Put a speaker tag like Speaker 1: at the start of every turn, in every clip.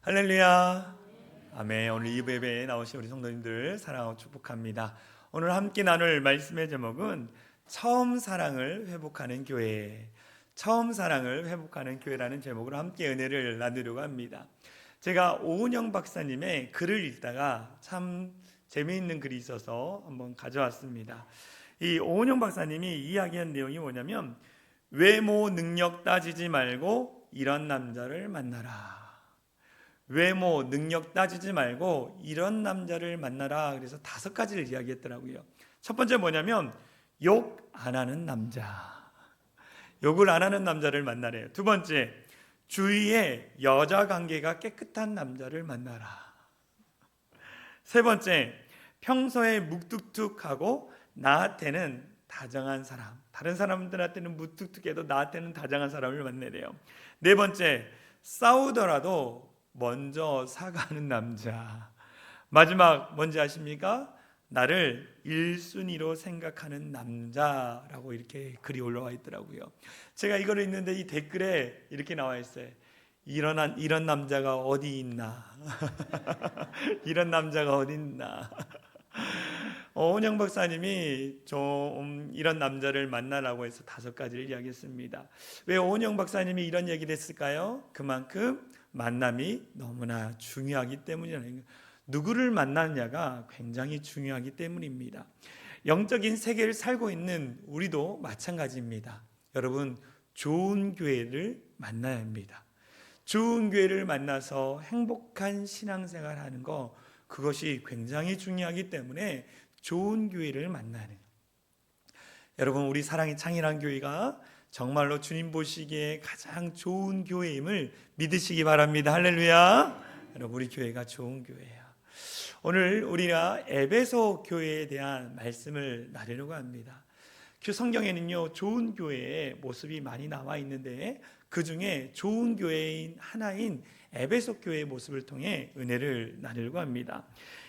Speaker 1: 할렐루야. 아멘. 오늘 이 예배에 나오신 우리 성도님들 사랑하고 축복합니다. 오늘 함께 나눌 말씀의 제목은 처음 사랑을 회복하는 교회. 처음 사랑을 회복하는 교회라는 제목으로 함께 은혜를 나누려고 합니다. 제가 오은영 박사님의 글을 읽다가 참 재미있는 글이 있어서 한번 가져왔습니다. 이 오은영 박사님이 이야기한 내용이 뭐냐면, 외모 능력 따지지 말고 이런 남자를 만나라. 외모 능력 따지지 말고 이런 남자를 만나라. 그래서 5가지를 이야기했더라고요. 첫 번째 뭐냐면, 욕 안 하는 남자. 욕을 안 하는 남자를 만나래요. 두 번째, 주위에 여자 관계가 깨끗한 남자를 만나라. 세 번째, 평소에 묵뚝뚝하고 나한테는 다정한 사람, 다른 사람들한테는 무뚝뚝해도 나한테는 다정한 사람을 만나래요. 네 번째, 싸우더라도 먼저 사과하는 남자. 마지막 뭔지 아십니까? 나를 1순위로 생각하는 남자라고 이렇게 글이 올라와 있더라고요. 제가 이걸 읽는데 이 댓글에 이렇게 나와 있어요. 이런 남자가 어디 있나? 이런 남자가 어디 있나? 오은영 박사님이 좀 이런 남자를 만나라고 해서 5가지를 이야기했습니다. 왜 오은영 박사님이 이런 얘기를 했을까요? 그만큼 만남이 너무나 중요하기 때문이라는 거예요. 누구를 만나느냐가 굉장히 중요하기 때문입니다. 영적인 세계를 살고 있는 우리도 마찬가지입니다. 여러분, 좋은 교회를 만나야 합니다. 좋은 교회를 만나서 행복한 신앙생활을 하는 거, 그것이 굉장히 중요하기 때문에 좋은 교회를 만나야 해요. 여러분, 우리 사랑의 창이란 교회가 정말로 주님 보시기에 가장 좋은 교회임을 믿으시기 바랍니다. 할렐루야. 여러분, 우리 교회가 좋은 교회예요. 오늘 우리가 에베소 교회에 대한 말씀을 나누려고 합니다. 성경에는요, 좋은 교회의 모습이 많이 나와 있는데, 그 중에 좋은 교회인 하나인 에베소 교회의 모습을 통해 은혜를 나누려고 합니다.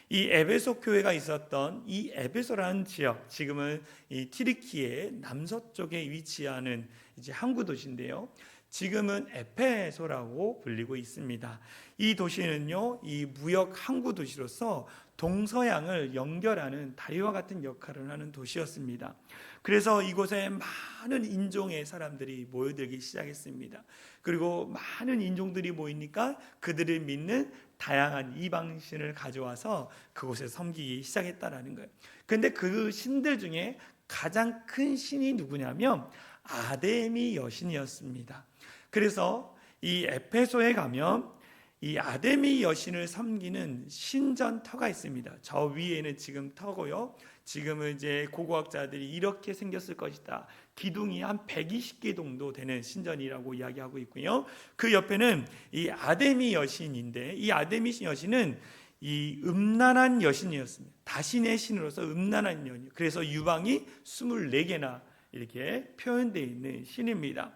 Speaker 1: 이 에베소 교회가 있었던 이 에베소라는 지역, 지금은 이 튀르키예 남서쪽에 위치하는 이제 항구 도시인데요, 지금은 에페소라고 불리고 있습니다. 이 도시는요, 이 무역 항구 도시로서 동서양을 연결하는 다리와 같은 역할을 하는 도시였습니다. 그래서 이곳에 많은 인종의 사람들이 모여들기 시작했습니다. 그리고 많은 인종들이 모이니까 그들을 믿는 다양한 이방신을 가져와서 그곳에 섬기기 시작했다라는 거예요. 그런데 그 신들 중에 가장 큰 신이 누구냐면 아데미 여신이었습니다. 그래서 이 에페소에 가면 이 아데미 여신을 섬기는 신전터가 있습니다. 저 위에는 지금 터고요, 지금은 이제 고고학자들이 이렇게 생겼을 것이다, 기둥이 한 120개 정도 되는 신전이라고 이야기하고 있고요, 그 옆에는 이 아데미 여신인데, 이 아데미 여신은 이 음란한 여신이었습니다. 다신의 신으로서 음란한 여신, 그래서 유방이 24개나 이렇게 표현되어 있는 신입니다.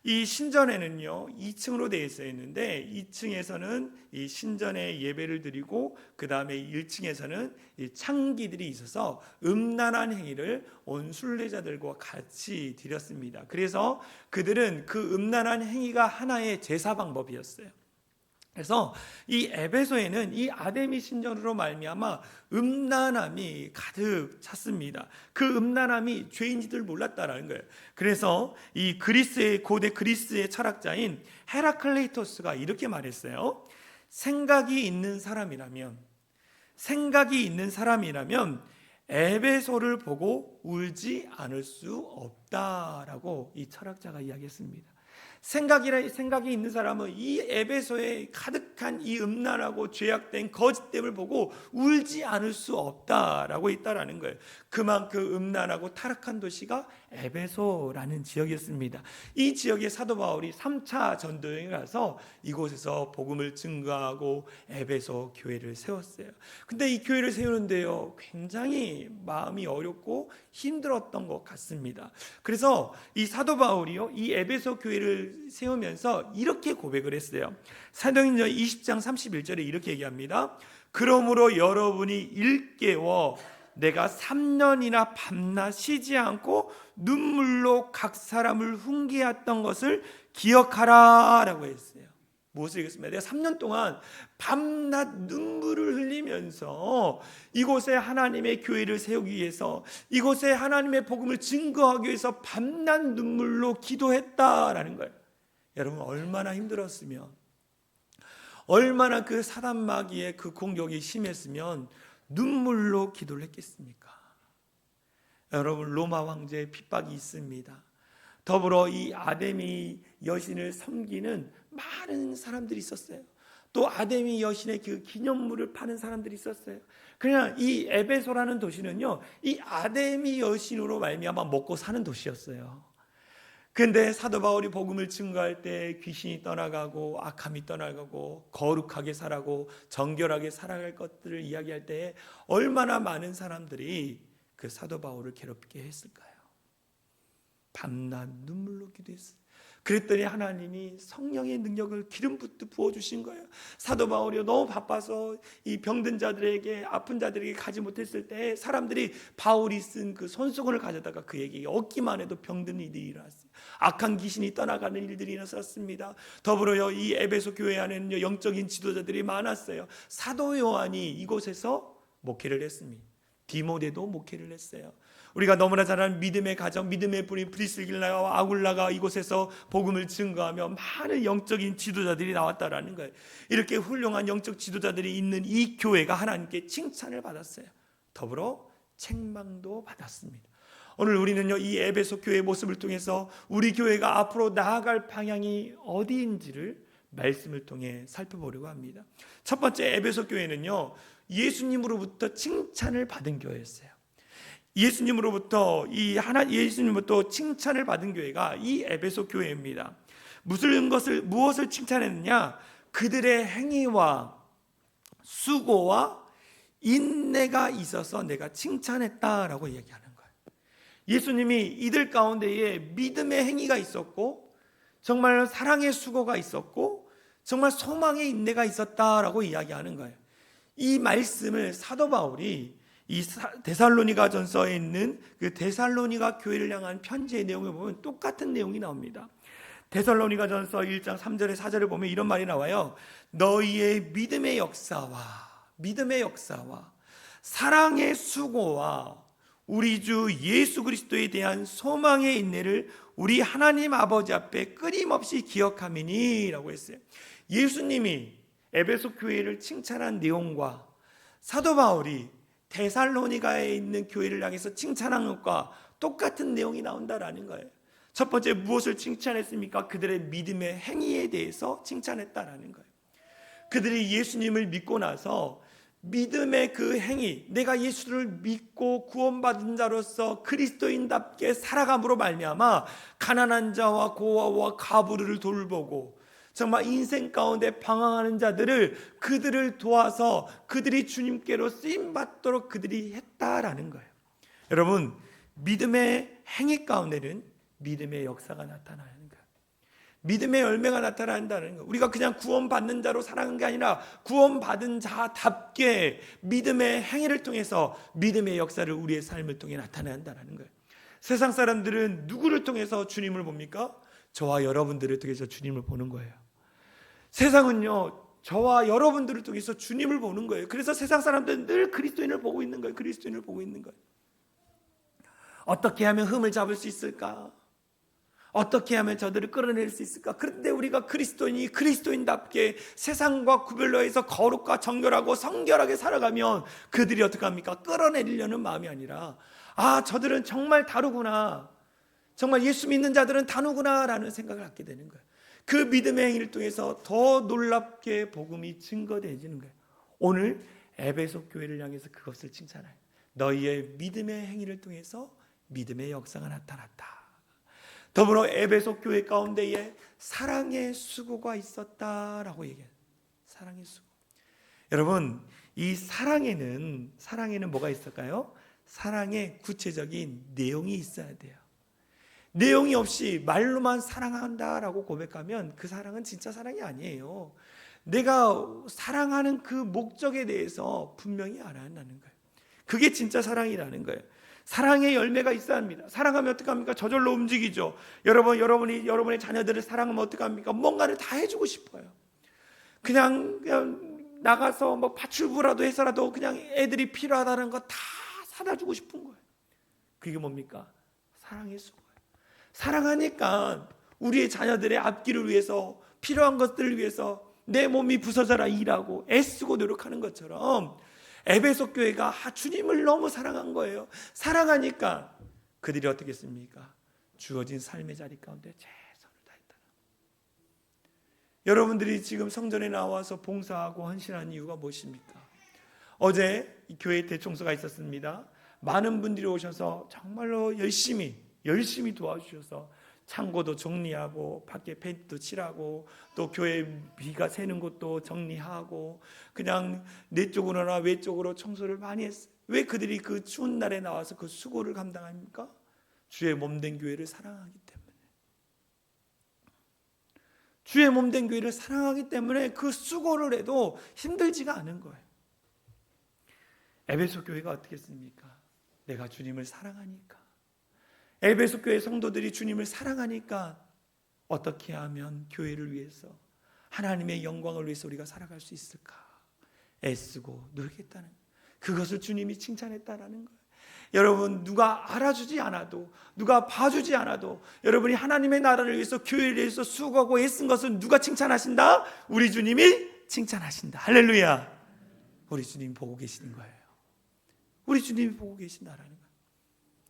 Speaker 1: 이 신전에는요 2층으로 되어 있었는데, 2층에서는 이 신전에 예배를 드리고, 그 다음에 1층에서는 이 창기들이 있어서 음란한 행위를 온 순례자들과 같이 드렸습니다. 그래서 그들은 그 음란한 행위가 하나의 제사 방법이었어요. 그래서 이 에베소에는 이 아데미 신전으로 말미암아 음란함이 가득 찼습니다. 그 음란함이 죄인지들 몰랐다라는 거예요. 그래서 이 그리스의 고대 그리스의 철학자인 헤라클레이토스가 이렇게 말했어요. 생각이 있는 사람이라면 에베소를 보고 울지 않을 수 없다라고 이 철학자가 이야기했습니다. 생각이 있는 사람은 이 에베소에 가득한 이 음란하고 죄악된 거짓됨을 보고 울지 않을 수 없다라고 있다라는 거예요. 그만큼 음란하고 타락한 도시가 에베소라는 지역이었습니다. 이 지역에 사도 바울이 3차 전도여행을 가서 이곳에서 복음을 증거하고 에베소 교회를 세웠어요. 근데 이 교회를 세우는데요, 굉장히 마음이 어렵고 힘들었던 것 같습니다. 그래서 이 사도 바울이요, 이 에베소 교회를 세우면서 이렇게 고백을 했어요. 사도행전 20장 31절에 이렇게 얘기합니다. 그러므로 여러분이 일깨워 내가 3년이나 밤낮 쉬지 않고 눈물로 각 사람을 훈계했던 것을 기억하라 라고 했어요. 무엇을 얘기했습니까? 내가 3년 동안 밤낮 눈물을 흘리면서 이곳에 하나님의 교회를 세우기 위해서, 이곳에 하나님의 복음을 증거하기 위해서 밤낮 눈물로 기도했다라는 거예요. 여러분, 얼마나 힘들었으면, 얼마나 그 사단 마귀의 그 공격이 심했으면 눈물로 기도를 했겠습니까? 여러분, 로마 황제의 핍박이 있습니다. 더불어 이 아데미 여신을 섬기는 많은 사람들이 있었어요. 또 아데미 여신의 그 기념물을 파는 사람들이 있었어요. 그냥 이 에베소라는 도시는요, 이 아데미 여신으로 말미암아 먹고 사는 도시였어요. 근데 사도 바울이 복음을 증거할 때 귀신이 떠나가고 악함이 떠나가고 거룩하게 살아가고 정결하게 살아갈 것들을 이야기할 때 얼마나 많은 사람들이 그 사도 바울을 괴롭게 했을까요? 밤낮 눈물로 기도했어요. 그랬더니 하나님이 성령의 능력을 기름 붓듯 부어주신 거예요. 사도 바울이 너무 바빠서 이 병든 자들에게, 아픈 자들에게 가지 못했을 때 사람들이 바울이 쓴 그 손수건을 가져다가 그에게 얻기만 해도 병든 일이 일어났어요. 악한 귀신이 떠나가는 일들이 일어났습니다. 더불어요, 이 에베소 교회 안에는 영적인 지도자들이 많았어요. 사도 요한이 이곳에서 목회를 했습니다. 디모데도 목회를 했어요. 우리가 너무나 잘 아는 믿음의 가정, 믿음의 뿌리 브리스길라와 아굴라가 이곳에서 복음을 증거하며 많은 영적인 지도자들이 나왔다라는 거예요. 이렇게 훌륭한 영적 지도자들이 있는 이 교회가 하나님께 칭찬을 받았어요. 더불어 책망도 받았습니다. 오늘 우리는요, 이 에베소 교회의 모습을 통해서 우리 교회가 앞으로 나아갈 방향이 어디인지를 말씀을 통해 살펴보려고 합니다. 첫 번째, 에베소 교회는요, 예수님으로부터 칭찬을 받은 교회였어요. 예수님으로부터 칭찬을 받은 교회가 이 에베소 교회입니다. 무엇을 칭찬했느냐? 그들의 행위와 수고와 인내가 있어서 내가 칭찬했다라고 얘기하는 거예요. 예수님이 이들 가운데에 믿음의 행위가 있었고, 정말 사랑의 수고가 있었고, 정말 소망의 인내가 있었다라고 이야기하는 거예요. 이 말씀을 사도 바울이 이 데살로니가 전서에 있는 그 데살로니가 교회를 향한 편지의 내용을 보면 똑같은 내용이 나옵니다. 데살로니가 전서 1장 3절에 4절을 보면 이런 말이 나와요. 너희의 믿음의 역사와 사랑의 수고와 우리 주 예수 그리스도에 대한 소망의 인내를 우리 하나님 아버지 앞에 끊임없이 기억함이니 라고 했어요. 예수님이 에베소 교회를 칭찬한 내용과 사도 바울이 데살로니가에 있는 교회를 향해서 칭찬한 것과 똑같은 내용이 나온다라는 거예요. 첫 번째, 무엇을 칭찬했습니까? 그들의 믿음의 행위에 대해서 칭찬했다라는 거예요. 그들이 예수님을 믿고 나서 믿음의 그 행위, 내가 예수를 믿고 구원받은 자로서 그리스도인답게 살아감으로 말미암아 가난한 자와 고아와 가부를 돌보고 정말 인생 가운데 방황하는 자들을, 그들을 도와서 그들이 주님께로 쓰임받도록 그들이 했다라는 거예요. 여러분, 믿음의 행위 가운데는 믿음의 역사가 나타나는 거예요. 믿음의 열매가 나타난다는 거예요. 우리가 그냥 구원받는 자로 살아가는 게 아니라 구원받은 자답게 믿음의 행위를 통해서 믿음의 역사를 우리의 삶을 통해 나타낸다는 거예요. 세상 사람들은 누구를 통해서 주님을 봅니까? 저와 여러분들을 통해서 주님을 보는 거예요. 세상은요, 저와 여러분들을 통해서 주님을 보는 거예요. 그래서 세상 사람들은 늘 그리스도인을 보고 있는 거예요. 그리스도인을 보고 있는 거예요. 어떻게 하면 흠을 잡을 수 있을까? 어떻게 하면 저들을 끌어낼 수 있을까? 그런데 우리가 그리스도인이 그리스도인답게 세상과 구별로 해서 거룩과 정결하고 성결하게 살아가면 그들이 어떻게 합니까? 끌어내리려는 마음이 아니라, 아, 저들은 정말 다르구나, 정말 예수 믿는 자들은 다르구나 라는 생각을 갖게 되는 거예요. 그 믿음의 행위를 통해서 더 놀랍게 복음이 증거되어지는 거예요. 오늘 에베소 교회를 향해서 그것을 칭찬해요. 너희의 믿음의 행위를 통해서 믿음의 역사가 나타났다. 더불어 에베소 교회 가운데에 사랑의 수고가 있었다라고 얘기해요. 사랑의 수고. 여러분, 이 사랑에는 뭐가 있을까요? 사랑의 구체적인 내용이 있어야 돼요. 내용이 없이 말로만 사랑한다라고 고백하면 그 사랑은 진짜 사랑이 아니에요. 내가 사랑하는 그 목적에 대해서 분명히 알아야 한다는 거예요. 그게 진짜 사랑이라는 거예요. 사랑의 열매가 있어야 합니다. 사랑하면 어떻게 합니까? 저절로 움직이죠. 여러분이 여러분의 자녀들을 사랑하면 어떻게 합니까? 뭔가를 다 해주고 싶어요. 그냥 나가서 뭐 파출부라도 해서라도 그냥 애들이 필요하다는 거 다 사다 주고 싶은 거예요. 그게 뭡니까? 사랑의 수고예요. 사랑하니까 우리의 자녀들의 앞길을 위해서, 필요한 것들을 위해서 내 몸이 부서져라 일하고 애쓰고 노력하는 것처럼 에베소 교회가 주님을 너무 사랑한 거예요. 사랑하니까 그들이 어떻게 했습니까? 주어진 삶의 자리 가운데 최선을 다했다. 여러분들이 지금 성전에 나와서 봉사하고 헌신하는 이유가 무엇입니까? 어제 이 교회 대청소가 있었습니다. 많은 분들이 오셔서 정말로 열심히 도와주셔서 창고도 정리하고 밖에 페인트도 칠하고 또 교회 비가 새는 곳도 정리하고 그냥 내 쪽으로나 외 쪽으로 청소를 많이 했어요. 왜 그들이 그 추운 날에 나와서 그 수고를 감당합니까? 주의 몸된 교회를 사랑하기 때문에. 주의 몸된 교회를 사랑하기 때문에 그 수고를 해도 힘들지가 않은 거예요. 에베소 교회가 어떻게 했습니까? 내가 주님을 사랑하니까. 에베소 교회 성도들이 주님을 사랑하니까 어떻게 하면 교회를 위해서, 하나님의 영광을 위해서 우리가 살아갈 수 있을까? 애쓰고 노력했다는, 그것을 주님이 칭찬했다라는 거예요. 여러분, 누가 알아주지 않아도, 누가 봐주지 않아도 여러분이 하나님의 나라를 위해서, 교회를 위해서 수고하고 애쓴 것은 누가 칭찬하신다? 우리 주님이 칭찬하신다. 할렐루야. 우리 주님이 보고 계시는 거예요. 우리 주님이 보고 계신다라는 거예요.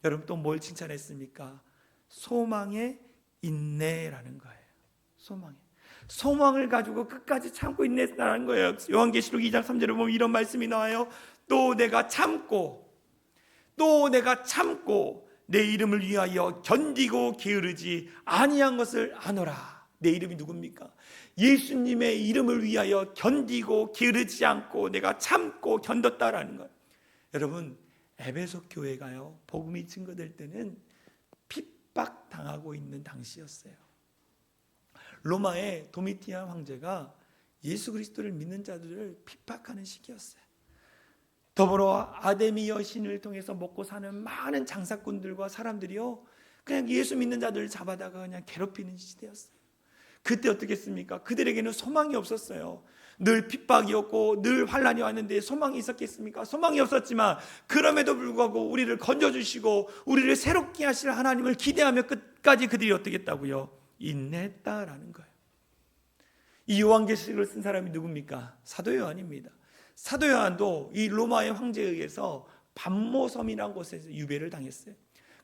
Speaker 1: 여러분, 또 뭘 칭찬했습니까? 소망의 인내라는 거예요. 소망을 가지고 끝까지 참고 인내했다는 거예요. 요한계시록 2장 3절에 보면 이런 말씀이 나와요. 또 내가 참고 내 이름을 위하여 견디고 게으르지 아니한 것을 아노라. 내 이름이 누굽니까? 예수님의 이름을 위하여 견디고 게으르지 않고 내가 참고 견뎠다라는 거예요. 여러분, 에베소 교회가요, 복음이 증거될 때는 핍박당하고 있는 당시였어요. 로마의 도미티안 황제가 예수 그리스도를 믿는 자들을 핍박하는 시기였어요. 더불어 아데미 여신을 통해서 먹고 사는 많은 장사꾼들과 사람들이요, 그냥 예수 믿는 자들을 잡아다가 그냥 괴롭히는 시대였어요. 그때 어떻게 했습니까? 그들에게는 소망이 없었어요. 늘 핍박이었고 늘 환난이 왔는데 소망이 있었겠습니까? 소망이 없었지만 그럼에도 불구하고 우리를 건져주시고 우리를 새롭게 하실 하나님을 기대하며 끝까지 그들이 어떻게 했다고요? 인내했다라는 거예요. 이 요한계시록을 쓴 사람이 누굽니까? 사도 요한입니다. 사도 요한도 이 로마의 황제에 의해서 반모섬이라는 곳에서 유배를 당했어요.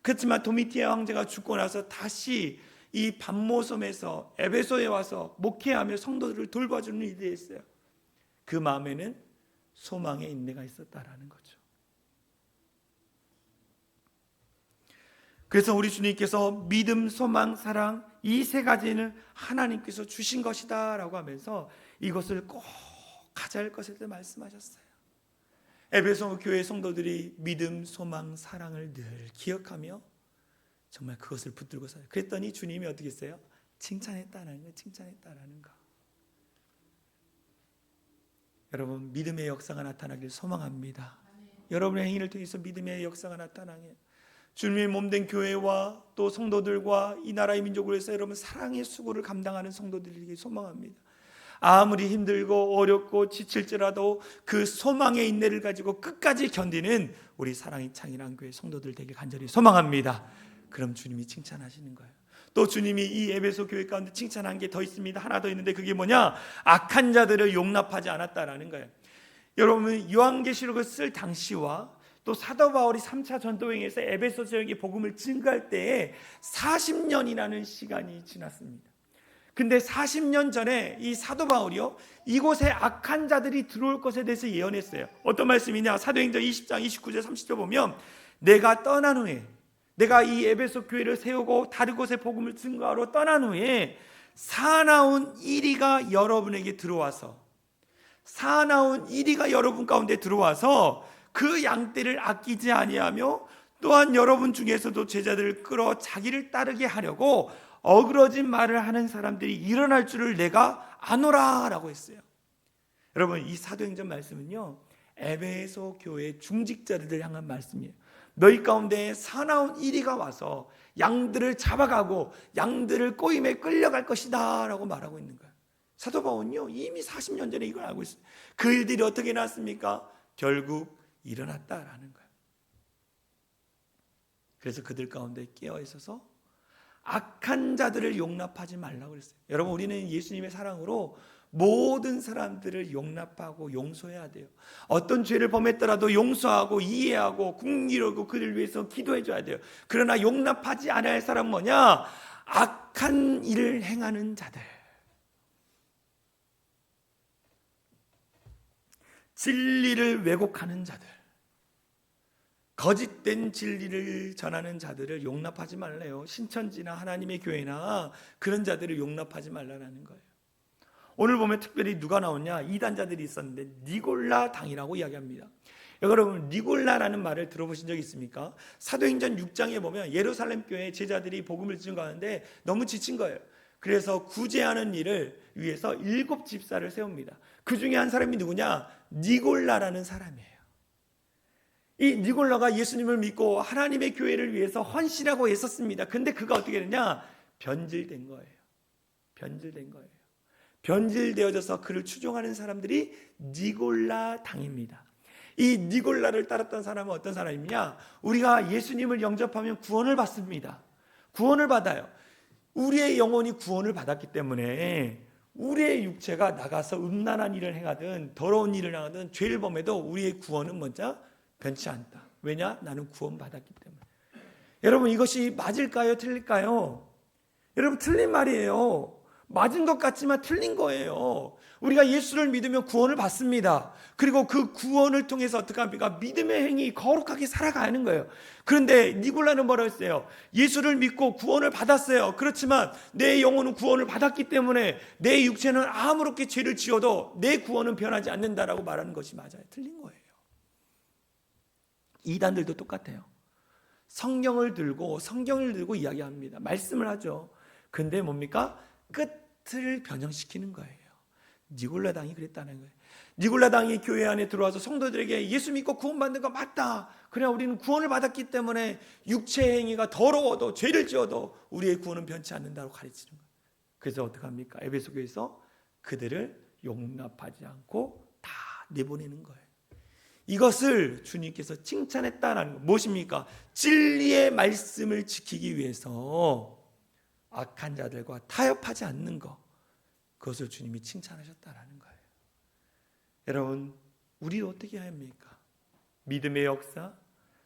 Speaker 1: 그렇지만 도미티아 황제가 죽고 나서 다시 이 반모섬에서 에베소에 와서 목회하며 성도들을 돌봐주는 일이 있어요. 그 마음에는 소망의 인내가 있었다라는 거죠. 그래서 우리 주님께서 믿음, 소망, 사랑 이 세 가지는 하나님께서 주신 것이다 라고 하면서 이것을 꼭 가져야 할 것에 대해 말씀하셨어요. 에베소 교회 성도들이 믿음, 소망, 사랑을 늘 기억하며 정말 그것을 붙들고 살아요. 그랬더니 주님이 어떻게 했어요? 칭찬했다는 거. 여러분, 믿음의 역사가 나타나길 소망합니다. 여러분의 행위를 통해서 믿음의 역사가 나타나게, 주님의 몸된 교회와 또 성도들과 이 나라의 민족을 위해서 여러분 사랑의 수고를 감당하는 성도들에게 소망합니다. 아무리 힘들고 어렵고 지칠지라도 그 소망의 인내를 가지고 끝까지 견디는 우리 사랑의 창이란 교회 성도들 되게 간절히 소망합니다. 그럼 주님이 칭찬하시는 거예요. 또 주님이 이 에베소 교회 가운데 칭찬한 게 더 있습니다. 하나 더 있는데 그게 뭐냐? 악한 자들을 용납하지 않았다라는 거예요. 여러분, 요한계시록을 쓸 당시와 또 사도 바울이 3차 전도여행에서 에베소 지역에 복음을 증거할 때에 40년이라는 시간이 지났습니다. 근데 40년 전에 이 사도 바울이요, 이곳에 악한 자들이 들어올 것에 대해서 예언했어요. 어떤 말씀이냐? 사도행전 20장 29절 30절 보면 내가 떠난 후에, 내가 이 에베소 교회를 세우고 다른 곳에 복음을 증거하러 떠난 후에 사나운 이리가 여러분에게 들어와서, 사나운 이리가 여러분 가운데 들어와서 그 양떼를 아끼지 아니하며 또한 여러분 중에서도 제자들을 끌어 자기를 따르게 하려고 어그러진 말을 하는 사람들이 일어날 줄을 내가 아노라 라고 했어요. 여러분, 이 사도행전 말씀은요, 에베소 교회 중직자들을 향한 말씀이에요. 너희 가운데 사나운 이리가 와서 양들을 잡아가고 양들을 꼬임에 끌려갈 것이다 라고 말하고 있는 거예요. 사도 바울은요 이미 40년 전에 이걸 알고 있어요. 그 일들이 어떻게 났습니까? 결국 일어났다라는 거예요. 그래서 그들 가운데 깨어 있어서 악한 자들을 용납하지 말라고 그랬어요. 여러분, 우리는 예수님의 사랑으로 모든 사람들을 용납하고 용서해야 돼요. 어떤 죄를 범했더라도 용서하고 이해하고 긍휼하고 그를 위해서 기도해 줘야 돼요. 그러나 용납하지 않아야 할 사람은 뭐냐? 악한 일을 행하는 자들, 진리를 왜곡하는 자들, 거짓된 진리를 전하는 자들을 용납하지 말래요. 신천지나 하나님의 교회나 그런 자들을 용납하지 말라는 거예요. 오늘 보면 특별히 누가 나오냐? 이단자들이 있었는데 니골라 당이라고 이야기합니다. 여러분, 니골라라는 말을 들어보신 적 있습니까? 사도행전 6장에 보면 예루살렘 교회 제자들이 복음을 증거하는데 너무 지친 거예요. 그래서 구제하는 일을 위해서 7 집사를 세웁니다. 그 중에 한 사람이 누구냐? 니골라라는 사람이에요. 이 니골라가 예수님을 믿고 하나님의 교회를 위해서 헌신하고 애썼습니다. 근데 그가 어떻게 됐냐? 변질된 거예요. 변질된 거예요. 변질되어져서 그를 추종하는 사람들이 니골라 당입니다. 이 니골라를 따랐던 사람은 어떤 사람이냐? 우리가 예수님을 영접하면 구원을 받습니다. 구원을 받아요. 우리의 영혼이 구원을 받았기 때문에 우리의 육체가 나가서 음란한 일을 행하든 더러운 일을 행하든 죄를 범해도 우리의 구원은 먼저 변치 않다. 왜냐? 나는 구원받았기 때문에. 여러분, 이것이 맞을까요? 틀릴까요? 여러분, 틀린 말이에요. 맞은 것 같지만 틀린 거예요. 우리가 예수를 믿으면 구원을 받습니다. 그리고 그 구원을 통해서 어떻게 합니까? 믿음의 행위, 거룩하게 살아가는 거예요. 그런데 니골라는 뭐라고 했어요? 예수를 믿고 구원을 받았어요. 그렇지만 내 영혼은 구원을 받았기 때문에 내 육체는 아무렇게 죄를 지어도 내 구원은 변하지 않는다라고 말하는 것이 맞아요. 틀린 거예요. 이단들도 똑같아요. 성경을 들고 이야기합니다. 말씀을 하죠. 근데 뭡니까? 끝을 변형시키는 거예요. 니골라 당이 그랬다는 거예요. 니골라 당이 교회 안에 들어와서 성도들에게 예수 믿고 구원받는 거 맞다. 그래, 우리는 구원을 받았기 때문에 육체 행위가 더러워도 죄를 지어도 우리의 구원은 변치 않는다고 가르치는 거예요. 그래서 어떡합니까? 에베소 교회에서 그들을 용납하지 않고 다 내보내는 거예요. 이것을 주님께서 칭찬했다라는 것. 무엇입니까? 진리의 말씀을 지키기 위해서 악한 자들과 타협하지 않는 것, 그것을 주님이 칭찬하셨다라는 거예요. 여러분, 우리 어떻게 해야 합니까? 믿음의 역사,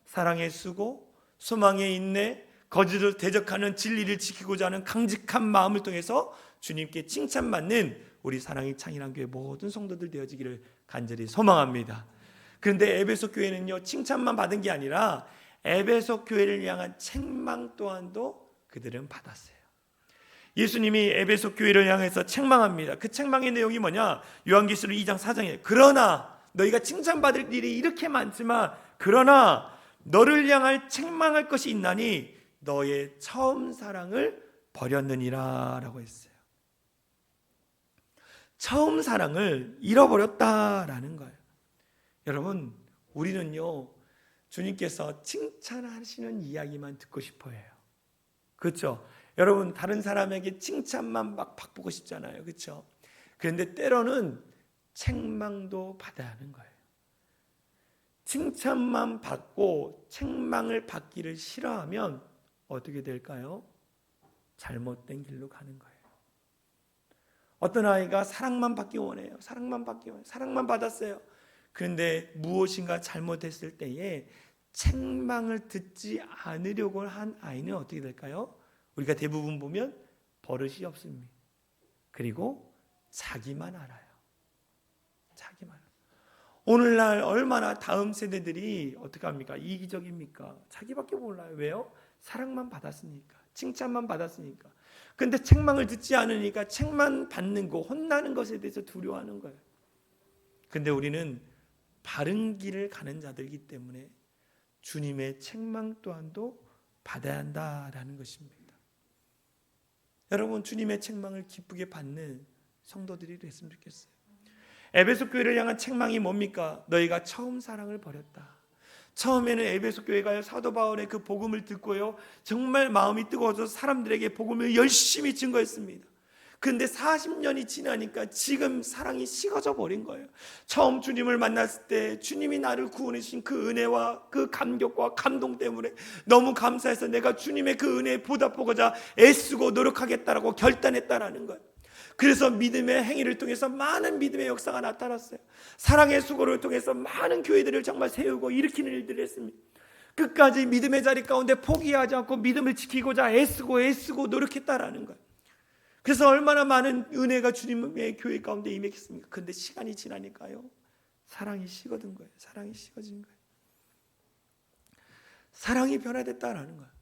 Speaker 1: 사랑의 수고, 소망의 인내, 거짓을 대적하는 진리를 지키고자 하는 강직한 마음을 통해서 주님께 칭찬받는 우리 사랑의 창일한 교회 모든 성도들 되어지기를 간절히 소망합니다. 그런데 에베소 교회는요, 칭찬만 받은 게 아니라 에베소 교회를 향한 책망 또한도 그들은 받았어요. 예수님이 에베소 교회를 향해서 책망합니다. 그 책망의 내용이 뭐냐? 요한계시록 2장 4장에 그러나 너희가 칭찬받을 일이 이렇게 많지만 그러나 너를 향할 책망할 것이 있나니 너의 처음 사랑을 버렸느니라 라고 했어요. 처음 사랑을 잃어버렸다라는 거예요. 여러분, 우리는요, 주님께서 칭찬하시는 이야기만 듣고 싶어 해요. 그렇죠? 여러분, 다른 사람에게 칭찬만 막 바꾸고 싶잖아요. 그렇죠? 그런데 때로는 책망도 받아야 하는 거예요. 칭찬만 받고 책망을 받기를 싫어하면 어떻게 될까요? 잘못된 길로 가는 거예요. 어떤 아이가 사랑만 받기 원해요. 사랑만 받았어요. 그런데 무엇인가 잘못했을 때에 책망을 듣지 않으려고 한 아이는 어떻게 될까요? 우리가 대부분 보면 버릇이 없습니다. 그리고 자기만 알아요. 자기만. 오늘날 얼마나 다음 세대들이 어떻게 합니까? 이기적입니까? 자기밖에 몰라요. 왜요? 사랑만 받았으니까. 칭찬만 받았으니까. 근데 책망을 듣지 않으니까 책만 받는 거, 혼나는 것에 대해서 두려워하는 거예요. 근데 우리는 바른 길을 가는 자들이기 때문에 주님의 책망 또한도 받아야 한다라는 것입니다. 여러분, 주님의 책망을 기쁘게 받는 성도들이 됐으면 좋겠어요. 에베소 교회를 향한 책망이 뭡니까? 너희가 처음 사랑을 버렸다. 처음에는 에베소 교회가 사도 바울의 그 복음을 듣고요, 정말 마음이 뜨거워서 사람들에게 복음을 열심히 증거했습니다. 근데 40년이 지나니까 지금 사랑이 식어져 버린 거예요. 처음 주님을 만났을 때 주님이 나를 구원해 주신 그 은혜와 그 감격과 감동 때문에 너무 감사해서 내가 주님의 그 은혜에 보답하고자 애쓰고 노력하겠다라고 결단했다라는 거예요. 그래서 믿음의 행위를 통해서 많은 믿음의 역사가 나타났어요. 사랑의 수고를 통해서 많은 교회들을 정말 세우고 일으키는 일들을 했습니다. 끝까지 믿음의 자리 가운데 포기하지 않고 믿음을 지키고자 애쓰고 노력했다라는 거예요. 그래서 얼마나 많은 은혜가 주님의 교회 가운데 임했겠습니까? 그런데 시간이 지나니까요, 사랑이 식어든 거예요. 사랑이 식어진 거예요. 사랑이 변화됐다라는 거예요.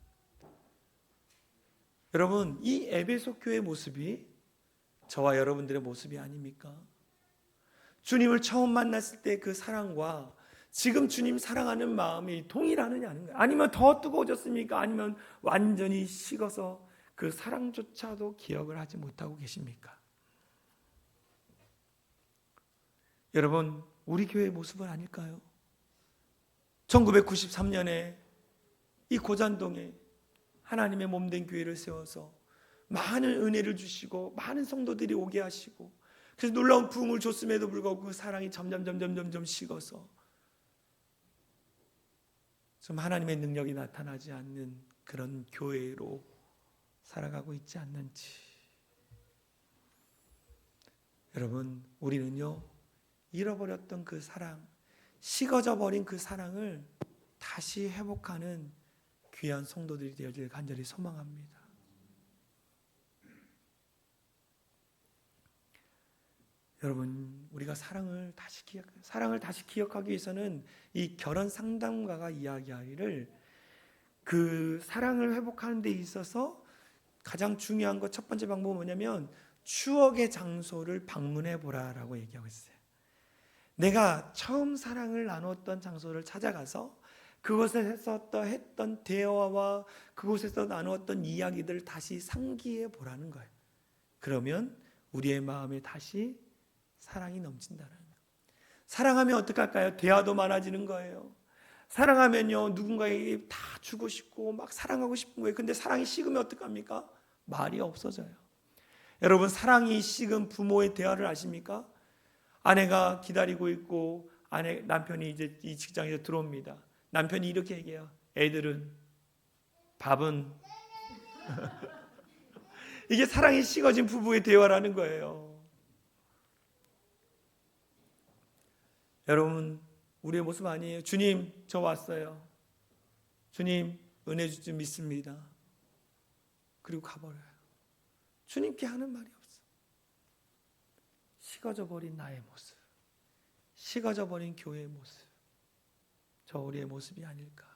Speaker 1: 여러분, 이 에베소 교회 모습이 저와 여러분들의 모습이 아닙니까? 주님을 처음 만났을 때 그 사랑과 지금 주님 사랑하는 마음이 동일하느냐는 거예요. 아니면 더 뜨거워졌습니까? 아니면 완전히 식어서 그 사랑조차도 기억을 하지 못하고 계십니까? 여러분, 우리 교회의 모습은 아닐까요? 1993년에 이 고잔동에 하나님의 몸된 교회를 세워서 많은 은혜를 주시고 많은 성도들이 오게 하시고, 그래서 놀라운 부흥을 줬음에도 불구하고 그 사랑이 점점 식어서 좀 하나님의 능력이 나타나지 않는 그런 교회로 살아가고 있지 않는지. 여러분, 우리는요, 잃어버렸던 그 사랑, 식어져 버린 그 사랑을 다시 회복하는 귀한 성도들이 되어질 간절히 소망합니다. 여러분, 우리가 사랑을 다시 기억하기 위해서는 이 결혼 상담가가 이야기하기를, 그 사랑을 회복하는 데 있어서 가장 중요한 것 첫 번째 방법은 뭐냐면 추억의 장소를 방문해 보라라고 얘기하고 있어요. 내가 처음 사랑을 나누었던 장소를 찾아가서 그곳에서 했던 대화와 그곳에서 나누었던 이야기들을 다시 상기해 보라는 거예요. 그러면 우리의 마음에 다시 사랑이 넘친다는 거예요. 사랑하면 어떡할까요? 대화도 많아지는 거예요. 사랑하면요, 누군가에게 다 주고 싶고 막 사랑하고 싶은 거예요. 근데 사랑이 식으면 어떡합니까? 말이 없어져요. 여러분, 사랑이 식은 부모의 대화를 아십니까? 아내가 기다리고 있고 남편이 이제 이 직장에 들어옵니다. 남편이 이렇게 얘기해요. 애들은, 밥은. 이게 사랑이 식어진 부부의 대화라는 거예요. 여러분, 우리의 모습 아니에요. 주님, 저 왔어요. 주님, 은혜 주지 믿습니다. 그리고 가버려요. 주님께 하는 말이 없어. 식어져 버린 나의 모습, 식어져 버린 교회의 모습, 저 우리의 모습이 아닐까.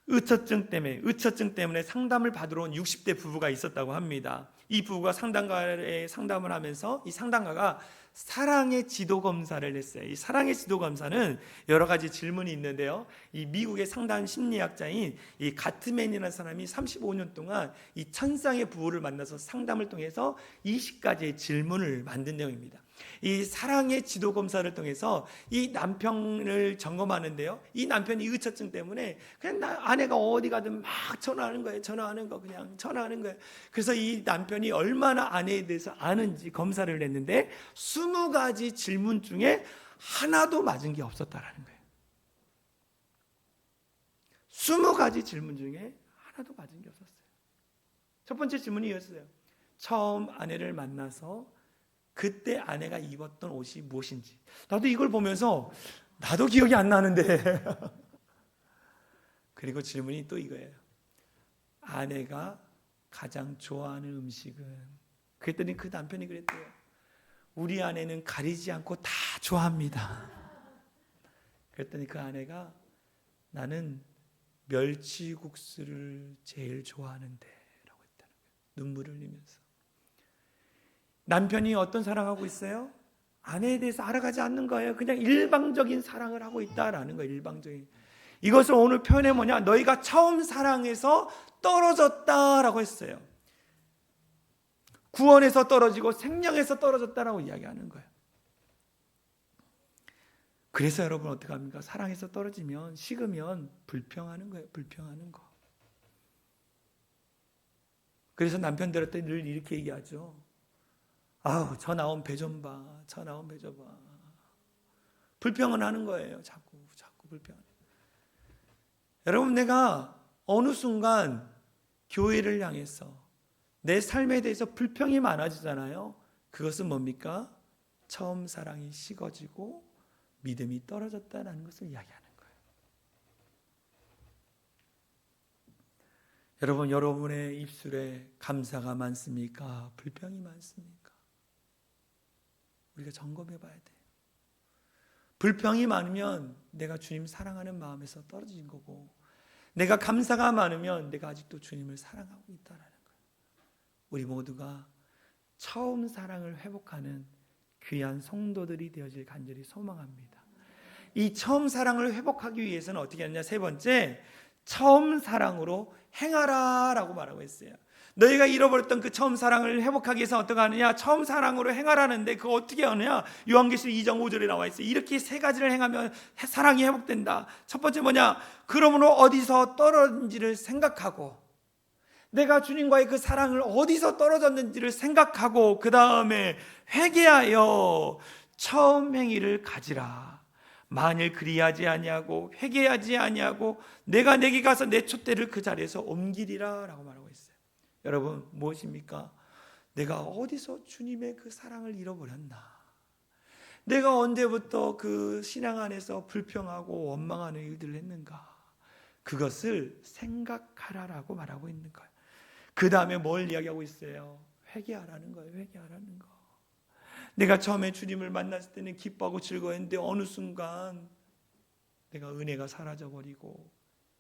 Speaker 1: 의처증 때문에 상담을 받으러 온 60대 부부가 있었다고 합니다. 이 부부가 상담가에 상담을 하면서 이 상담가가 사랑의 지도 검사를 했어요. 이 사랑의 지도 검사는 여러 가지 질문이 있는데요. 이 미국의 상담 심리학자인 이 가트맨이라는 사람이 35년 동안 이 천쌍의 부부를 만나서 상담을 통해서 20가지의 질문을 만든 내용입니다. 이 사랑의 지도 검사를 통해서 이 남편을 점검하는데요. 이 남편이 의처증 때문에 그냥 아내가 어디 가든 막 전화하는 거예요. 그래서 이 남편이 얼마나 아내에 대해서 아는지 검사를 했는데 20가지 질문 중에 하나도 맞은 게 없었다라는 거예요. 20가지 질문 중에 하나도 맞은 게 없었어요. 첫 번째 질문이 이었어요. 처음 아내를 만나서 그때 아내가 입었던 옷이 무엇인지. 나도 이걸 보면서 나도 기억이 안 나는데. 그리고 질문이 또 이거예요. 아내가 가장 좋아하는 음식은? 그랬더니 그 남편이 그랬대요. 우리 아내는 가리지 않고 다 좋아합니다. 그랬더니 그 아내가 나는 멸치국수를 제일 좋아하는데 라고 했다는 거예요. 눈물을 흘리면서. 남편이 어떤 사랑하고 있어요? 아내에 대해서 알아가지 않는 거예요. 그냥 일방적인 사랑을 하고 있다라는 거예요. 일방적인. 이것을 오늘 표현해 뭐냐? 너희가 처음 사랑해서 떨어졌다라고 했어요. 구원에서 떨어지고 생명에서 떨어졌다라고 이야기하는 거예요. 그래서 여러분 어떻게 합니까? 사랑에서 떨어지면, 식으면 불평하는 거예요. 불평하는 거. 그래서 남편들한테 늘 이렇게 얘기하죠. 아우, 저 나온 배 좀 봐. 저 나온 배 좀 봐. 불평은 하는 거예요. 자꾸 불평. 여러분, 내가 어느 순간 교회를 향해서 내 삶에 대해서 불평이 많아지잖아요. 그것은 뭡니까? 처음 사랑이 식어지고 믿음이 떨어졌다는 것을 이야기하는 거예요. 여러분, 여러분의 입술에 감사가 많습니까? 불평이 많습니까? 우리가 점검해 봐야 돼요. 불평이 많으면 내가 주님 사랑하는 마음에서 떨어진 거고, 내가 감사가 많으면 내가 아직도 주님을 사랑하고 있다는 거예요. 우리 모두가 처음 사랑을 회복하는 귀한 성도들이 되어질 간절히 소망합니다. 이 처음 사랑을 회복하기 위해서는 어떻게 하느냐? 세 번째, 처음 사랑으로 행하라 라고 말하고 있어요. 너희가 잃어버렸던 그 처음 사랑을 회복하기 위해서 어떻게 하느냐? 처음 사랑으로 행하라는데 그거 어떻게 하느냐? 요한계시록 2장 5절에 나와 있어요. 이렇게 세 가지를 행하면 사랑이 회복된다. 첫 번째 뭐냐? 그러므로 어디서 떨어진지를 생각하고, 내가 주님과의 그 사랑을 어디서 떨어졌는지를 생각하고, 그 다음에 회개하여 처음 행위를 가지라. 만일 그리하지 아니하고 회개하지 아니하고 내가 내게 가서 내 촛대를 그 자리에서 옮기리라 라고 말하고 있어요. 여러분, 무엇입니까? 내가 어디서 주님의 그 사랑을 잃어버렸나? 내가 언제부터 그 신앙 안에서 불평하고 원망하는 일들을 했는가? 그것을 생각하라라고 말하고 있는 거예요. 그 다음에 뭘 이야기하고 있어요? 회개하라는 거예요. 회개하라는 거. 내가 처음에 주님을 만났을 때는 기뻐하고 즐거웠는데 어느 순간 내가 은혜가 사라져버리고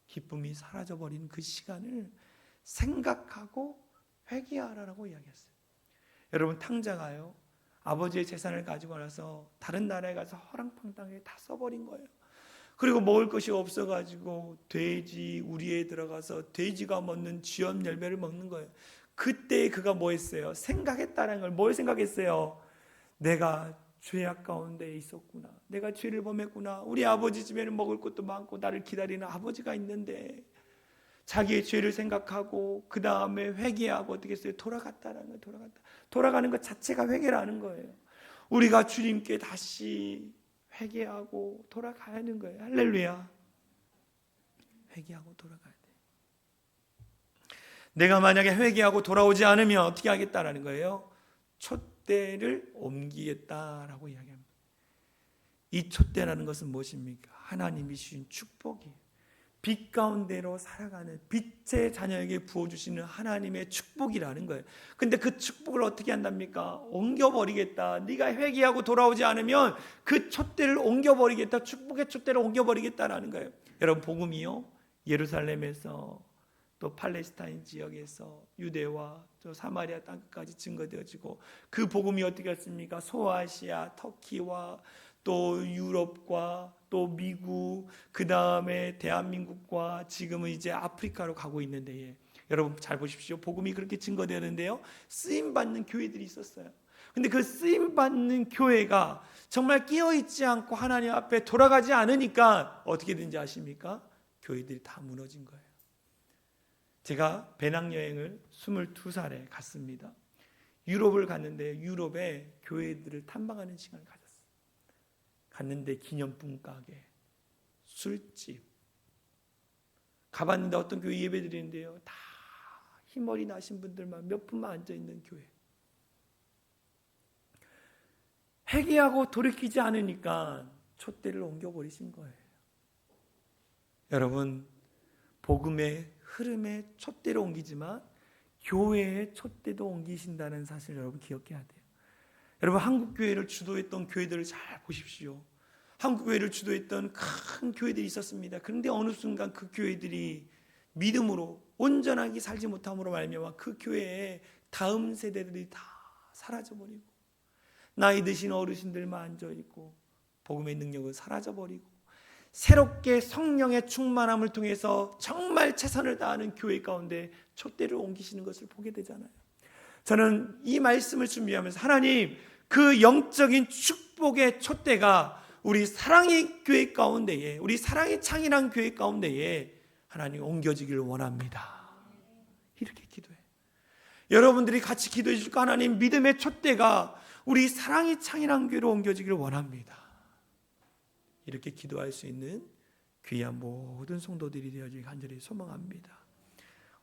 Speaker 1: 기쁨이 사라져버린 그 시간을 생각하고 회개하라고 이야기했어요. 여러분, 탕자가요, 아버지의 재산을 가지고 나서 다른 나라에 가서 허랑방탕하게 다 써버린 거예요. 그리고 먹을 것이 없어가지고 돼지 우리에 들어가서 돼지가 먹는 쥐염 열매를 먹는 거예요. 그때 그가 뭐 했어요? 생각했다는 걸. 뭘 생각했어요? 내가 죄악 가운데 있었구나. 내가 죄를 범했구나. 우리 아버지 집에는 먹을 것도 많고 나를 기다리는 아버지가 있는데, 자기의 죄를 생각하고 그 다음에 회개하고 어떻게 했어요? 돌아갔다라는 거예요. 돌아가는 것 자체가 회개라는 거예요. 우리가 주님께 다시 회개하고 돌아가야 하는 거예요. 할렐루야. 회개하고 돌아가야 돼. 내가 만약에 회개하고 돌아오지 않으면 어떻게 하겠다라는 거예요? 촛대를 옮기겠다라고 이야기합니다. 이 촛대라는 것은 무엇입니까? 하나님이 주신 축복이에요. 빛 가운데로 살아가는 빛의 자녀에게 부어주시는 하나님의 축복이라는 거예요. 근데 그 축복을 어떻게 한답니까? 옮겨버리겠다. 네가 회개하고 돌아오지 않으면 그 촛대를 옮겨버리겠다. 축복의 촛대를 옮겨버리겠다라는 거예요. 여러분, 복음이요, 예루살렘에서 또 팔레스타인 지역에서 유대와 또 사마리아 땅까지 증거되어지고, 그 복음이 어떻게 했습니까? 소아시아, 터키와 또 유럽과 또 미국, 그 다음에 대한민국과 지금은 이제 아프리카로 가고 있는데, 여러분 잘 보십시오. 복음이 그렇게 증거되는데요, 쓰임받는 교회들이 있었어요. 근데 그 쓰임받는 교회가 정말 끼어있지 않고 하나님 앞에 돌아가지 않으니까 어떻게 된지 아십니까? 교회들이 다 무너진 거예요. 제가 배낭여행을 22살에 갔습니다. 유럽을 갔는데 유럽의 교회들을 탐방하는 시간을 가졌어요. 갔는데 기념품 가게, 술집, 가봤는데 어떤 교회 예배 드리는데요, 다 흰머리 나신 분들만 몇 분만 앉아있는 교회. 회개하고 돌이키지 않으니까 촛대를 옮겨버리신 거예요. 여러분, 복음의 흐름에 촛대를 옮기지만 교회의 촛대도 옮기신다는 사실을 여러분 기억해야 돼요. 여러분, 한국교회를 주도했던 교회들을 잘 보십시오. 한국교회를 주도했던 큰 교회들이 있었습니다. 그런데 어느 순간 그 교회들이 믿음으로 온전하게 살지 못함으로 말미암아 그 교회에 다음 세대들이 다 사라져버리고, 나이 드신 어르신들만 앉아있고 복음의 능력은 사라져버리고, 새롭게 성령의 충만함을 통해서 정말 최선을 다하는 교회 가운데 촛대를 옮기시는 것을 보게 되잖아요. 저는 이 말씀을 준비하면서 하나님, 그 영적인 축복의 촛대가 우리 사랑의 교회 가운데에, 우리 사랑의 창이란 교회 가운데에 하나님 옮겨지기를 원합니다. 이렇게 기도해. 여러분들이 같이 기도해 주실까? 하나님, 믿음의 촛대가 우리 사랑이 창일한 교회로 옮겨지기를 원합니다. 이렇게 기도할 수 있는 귀한 모든 성도들이 되어지길 간절히 소망합니다.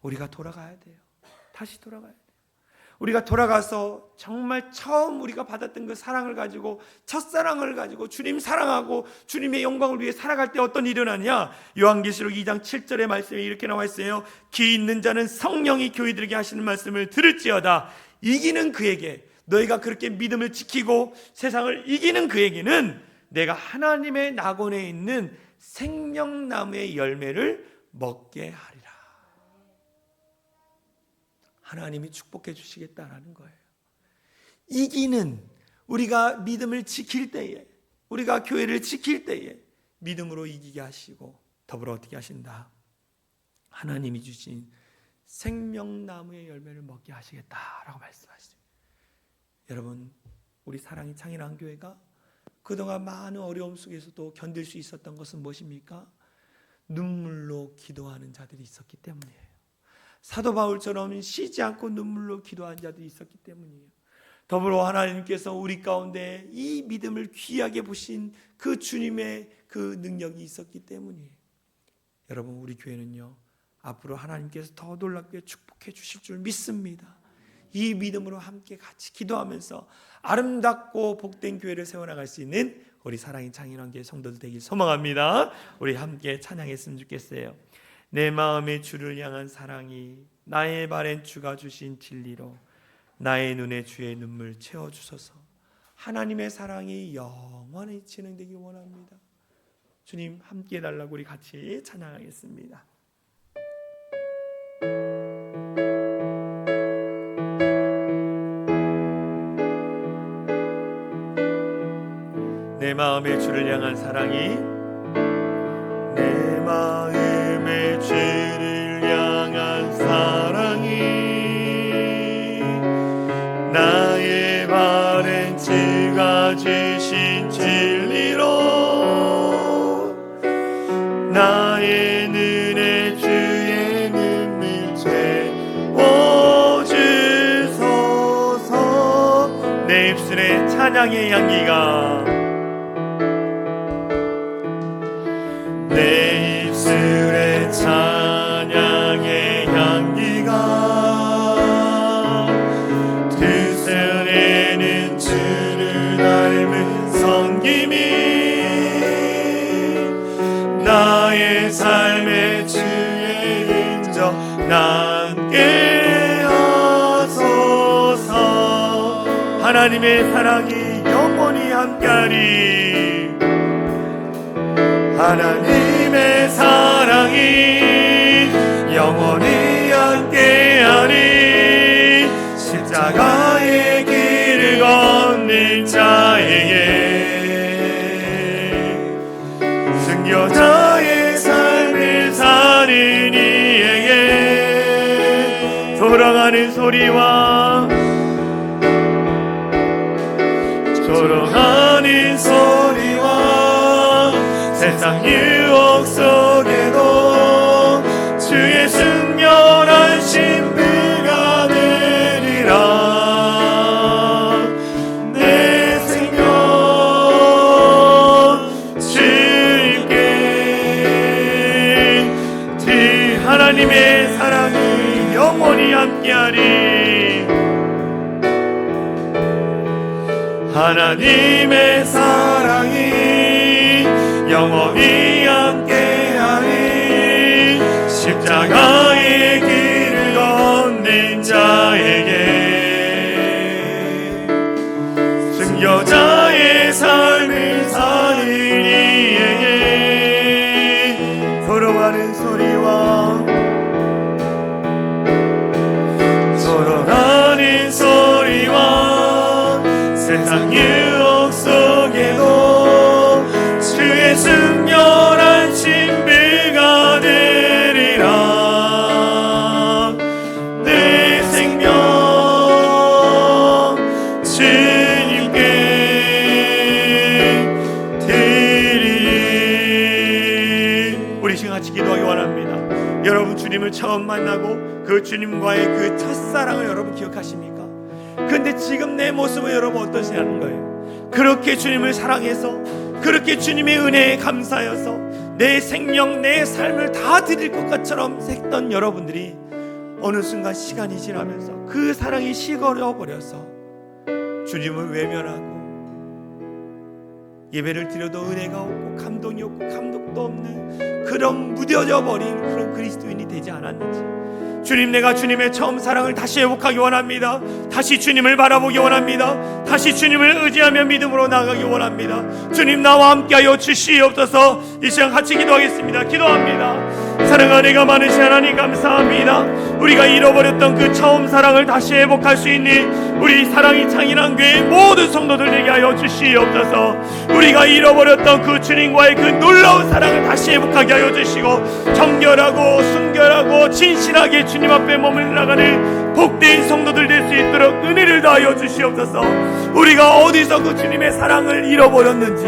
Speaker 1: 우리가 돌아가야 돼요. 다시 돌아가야 돼요. 우리가 돌아가서 정말 처음 우리가 받았던 그 사랑을 가지고, 첫사랑을 가지고 주님 사랑하고 주님의 영광을 위해 살아갈 때 어떤 일이 일어나냐? 요한계시록 2장 7절의 말씀에 이렇게 나와 있어요. 귀 있는 자는 성령이 교회들에게 하시는 말씀을 들을지어다. 이기는 그에게, 너희가 그렇게 믿음을 지키고 세상을 이기는 그에게는 내가 하나님의 낙원에 있는 생명나무의 열매를 먹게 하리라. 하나님이 축복해 주시겠다라는 거예요. 이기는, 우리가 믿음을 지킬 때에, 우리가 교회를 지킬 때에 믿음으로 이기게 하시고, 더불어 어떻게 하신다? 하나님이 주신 생명나무의 열매를 먹게 하시겠다라고 말씀하시죠. 여러분, 우리 사랑이 창일한 교회가 그동안 많은 어려움 속에서도 견딜 수 있었던 것은 무엇입니까? 눈물로 기도하는 자들이 있었기 때문이에요. 사도 바울처럼 쉬지 않고 눈물로 기도한 자들이 있었기 때문이에요. 더불어 하나님께서 우리 가운데 이 믿음을 귀하게 보신 그 주님의 그 능력이 있었기 때문이에요. 여러분, 우리 교회는요, 앞으로 하나님께서 더 놀랍게 축복해 주실 줄 믿습니다. 이 믿음으로 함께 같이 기도하면서 아름답고 복된 교회를 세워나갈 수 있는 우리 사랑의 창일한 교회 성도들 되길 소망합니다. 우리 함께 찬양했으면 좋겠어요. 내 마음의 주를 향한 사랑이 나의 발엔 주가 주신 진리로 나의 눈에 주의 눈물 채워주소서. 하나님의 사랑이 영원히 진행되길 원합니다. 주님 함께 해달라고 우리 같이 찬양하겠습니다. 내 마음의 주를 향한 사랑이, 내 마음의 주를 향한 사랑이 나의 발엔 주가 주신 진리로 나의 눈에 주의 눈물 채워주소서. 내 입술에 찬양의 향기가, 내 입술에 찬양의 향기가 드러내는 주를 닮은 섬김이 나의 삶의 주의 인정 남게 하소서. 하나님의 사랑이 영원히 함께하리. 하나님의 사랑이 영원히 함께하리. 십자가의 길을 걷는 자에게, 순교자의 삶을 사는 이에게 돌아가는 소리와 조롱하는 소리와 세상 유혹 속에도 주의 승렬한 신비가 되리라. 내 생명 주님께 하나님의 사랑이 영원히 함께하리. 하나님의 사랑이 영원히 함께하리. 십자가의 길을 걷는 자에게, 순교자의 삶을 사는 이에게 걸어가는 소리와 걸어가는 소리와 세상 유혹 속에도 주의 승렬한 신비가 되리라. 내 생명 주님께 드리리. 우리 시간 같이 기도하기 원합니다. 여러분, 주님을 처음 만나고 그 그 주님과의 그 첫사랑을 여러분 기억하십니까? 근데 지금 내 모습은 여러분 어떠시냐는 거예요. 그렇게 주님을 사랑해서, 그렇게 주님의 은혜에 감사해서 내 생명, 내 삶을 다 드릴 것 같처럼 했던 여러분들이 어느 순간 시간이 지나면서 그 사랑이 식어져 버려서 주님을 외면하고 예배를 드려도 은혜가 없고 감동이 없고 감독도 없는 그런 무뎌져 버린 그런 그리스도인이 되지 않았는지, 주님, 내가 주님의 처음 사랑을 다시 회복하기 원합니다. 다시 주님을 바라보기 원합니다. 다시 주님을 의지하며 믿음으로 나아가기 원합니다. 주님, 나와 함께하여 주시옵소서. 이 시간 같이 기도하겠습니다. 기도합니다. 사랑하는 내가 많으신 하나님 감사합니다. 우리가 잃어버렸던 그 처음 사랑을 다시 회복할 수 있는 우리 사랑이 창인한 교회 모든 성도들 되게 하여 주시옵소서. 우리가 잃어버렸던 그 주님과의 그 놀라운 사랑을 다시 회복하게 하여 주시고, 정결하고 순결하고 진실하게 주님 앞에 머물 나가는 복된 성도들 될 수 있도록 은혜를 다하여 주시옵소서. 우리가 어디서 그 주님의 사랑을 잃어버렸는지,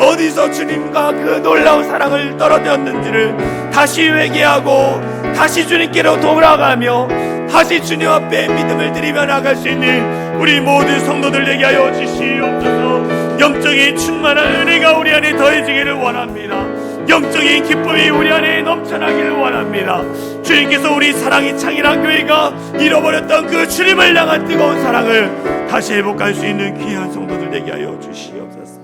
Speaker 1: 어디서 주님과 그 놀라운 사랑을 떨어졌는지를 다시 회개하고 다시 주님께로 돌아가며 다시 주님 앞에 믿음을 드리며 나갈 수 있는 우리 모든 성도들 되게 하여 주시옵소서. 영적인 충만한 은혜가 우리 안에 더해지기를 원합니다. 영적인 기쁨이 우리 안에 넘쳐나기를 원합니다. 주님께서 우리 사랑이 창일한 교회가 잃어버렸던 그 주님을 향한 뜨거운 사랑을 다시 회복할 수 있는 귀한 성도들 되게 하여 주시옵소서.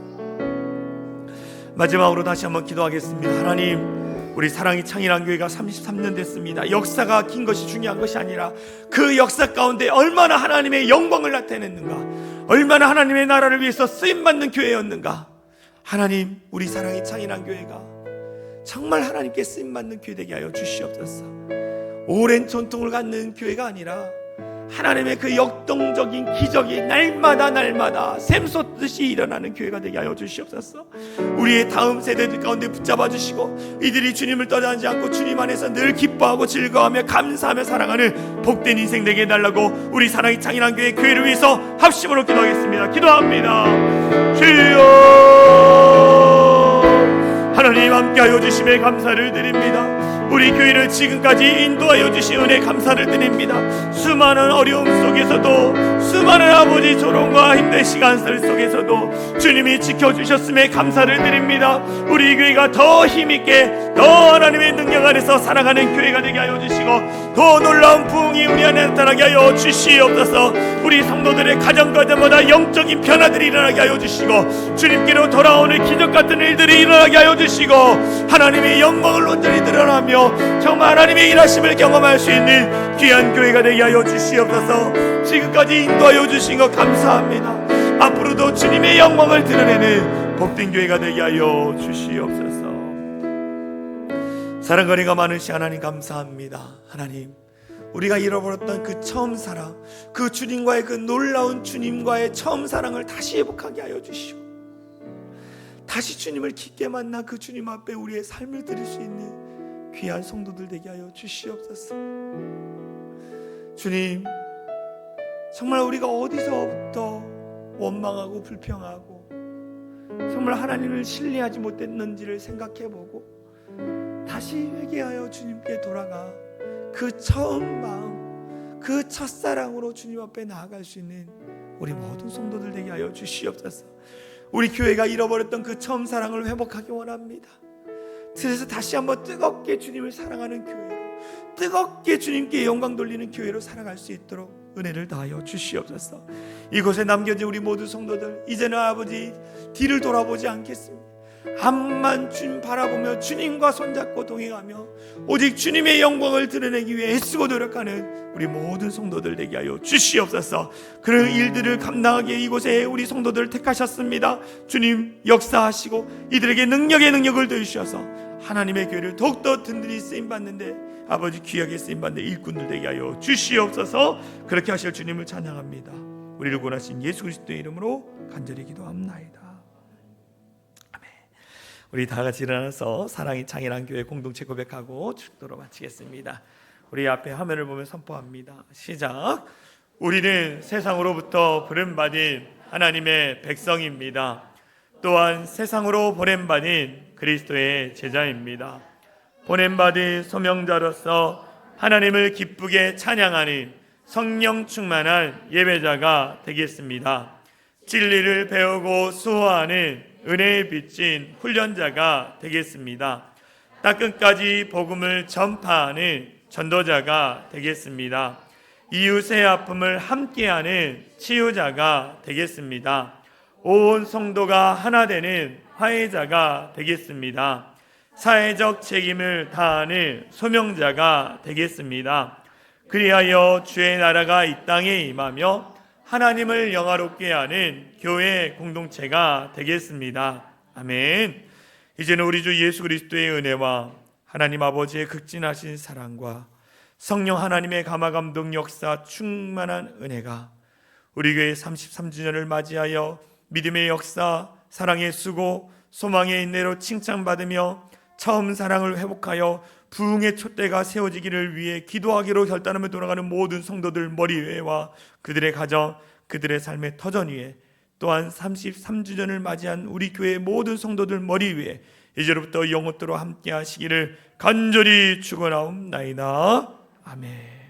Speaker 1: 마지막으로 다시 한번 기도하겠습니다. 하나님, 우리 사랑이 창일한 교회가 33년 됐습니다. 역사가 긴 것이 중요한 것이 아니라 그 역사 가운데 얼마나 하나님의 영광을 나타냈는가, 얼마나 하나님의 나라를 위해서 쓰임받는 교회였는가. 하나님, 우리 사랑이 창일한 교회가 정말 하나님께 쓰임받는 교회 되게 하여 주시옵소서. 오랜 전통을 갖는 교회가 아니라 하나님의 그 역동적인 기적이 날마다 샘솟듯이 일어나는 교회가 되게 하여 주시옵소서. 우리의 다음 세대들 가운데 붙잡아 주시고 이들이 주님을 떠나지 않고 주님 안에서 늘 기뻐하고 즐거워하며 감사하며 살아가는 복된 인생 되게 해달라고 우리 사랑이 창일한 교회를 위해서 합심으로 기도하겠습니다. 기도합니다. 주여, 하나님 함께하여 주심에 감사를 드립니다. 우리 교회를 지금까지 인도하여 주신 은혜 감사를 드립니다. 수많은 어려움 속에서도, 수많은 아버지 조롱과 힘든 시간들 속에서도 주님이 지켜주셨음에 감사를 드립니다. 우리 교회가 더 힘있게, 더 하나님의 능력 안에서 살아가는 교회가 되게 하여 주시고, 더 놀라운 부흥이 우리 안에 나타나게 하여 주시옵소서. 우리 성도들의 가정가정마다 영적인 변화들이 일어나게 하여 주시고, 주님께로 돌아오는 기적같은 일들이 일어나게 하여 주시고, 하나님의 영광을 온전히 드러나며 정말 하나님의 일하심을 경험할 수 있는 귀한 교회가 되게 하여 주시옵소서. 지금까지 인도하여 주신 것 감사합니다. 앞으로도 주님의 영광을 드러내는 복된 교회가 되게 하여 주시옵소서. 사랑과 은혜가 많으신 하나님 감사합니다. 하나님, 우리가 잃어버렸던 그 처음 사랑, 그 주님과의 그 놀라운 주님과의 처음 사랑을 다시 회복하게 하여 주시오. 다시 주님을 깊게 만나 그 주님 앞에 우리의 삶을 드릴 수 있는 귀한 성도들 되게 하여 주시옵소서. 주님, 정말 우리가 어디서부터 원망하고 불평하고 정말 하나님을 신뢰하지 못했는지를 생각해보고 다시 회개하여 주님께 돌아가 그 처음 마음, 그 첫사랑으로 주님 앞에 나아갈 수 있는 우리 모든 성도들 되게 하여 주시옵소서. 우리 교회가 잃어버렸던 그 처음 사랑을 회복하기 원합니다. 그래서 다시 한번 뜨겁게 주님을 사랑하는 교회로, 뜨겁게 주님께 영광 돌리는 교회로 살아갈 수 있도록 은혜를 다하여 주시옵소서. 이곳에 남겨진 우리 모든 성도들, 이제는 아버지 뒤를 돌아보지 않겠습니다. 앞만 주님 바라보며 주님과 손잡고 동행하며 오직 주님의 영광을 드러내기 위해 애쓰고 노력하는 우리 모든 성도들 되게 하여 주시옵소서. 그런 일들을 감당하기에 이곳에 우리 성도들을 택하셨습니다. 주님 역사하시고 이들에게 능력의 능력을 더주셔서 하나님의 교회를 더욱더 든든히 쓰임받는데 아버지 귀하게 쓰임받는 일꾼들 되게 하여 주시옵소서. 그렇게 하실 주님을 찬양합니다. 우리를 구원하신 예수 그리스도의 이름으로 간절히 기도합나이다. 우리 다 같이 일어나서 사랑이 창일한 교회 공동체 고백하고 축도로 마치겠습니다. 우리 앞에 화면을 보며 선포합니다. 시작. 우리는 세상으로부터 부름받은 하나님의 백성입니다. 또한 세상으로 보냄받은 그리스도의 제자입니다. 보냄받은 소명자로서 하나님을 기쁘게 찬양하는 성령 충만한 예배자가 되겠습니다. 진리를 배우고 수호하는 은혜에 빚진 훈련자가 되겠습니다. 땅끝까지 복음을 전파하는 전도자가 되겠습니다. 이웃의 아픔을 함께하는 치유자가 되겠습니다. 온 성도가 하나 되는 화해자가 되겠습니다. 사회적 책임을 다하는 소명자가 되겠습니다. 그리하여 주의 나라가 이 땅에 임하며 하나님을 영화롭게 하는 교회 공동체가 되겠습니다. 아멘. 이제는 우리 주 예수 그리스도의 은혜와 하나님 아버지의 극진하신 사랑과 성령 하나님의 감화감동 역사 충만한 은혜가 우리 교회 33주년을 맞이하여 믿음의 역사, 사랑의 수고, 소망의 인내로 칭찬받으며 처음 사랑을 회복하여 부흥의 촛대가 세워지기를 위해 기도하기로 결단하며 돌아가는 모든 성도들 머리 위에와 그들의 가정, 그들의 삶의 터전 위에, 또한 33주년을 맞이한 우리 교회의 모든 성도들 머리 위에 이제로부터 영원토록 함께 하시기를 간절히 축원하옵나이다. 아멘.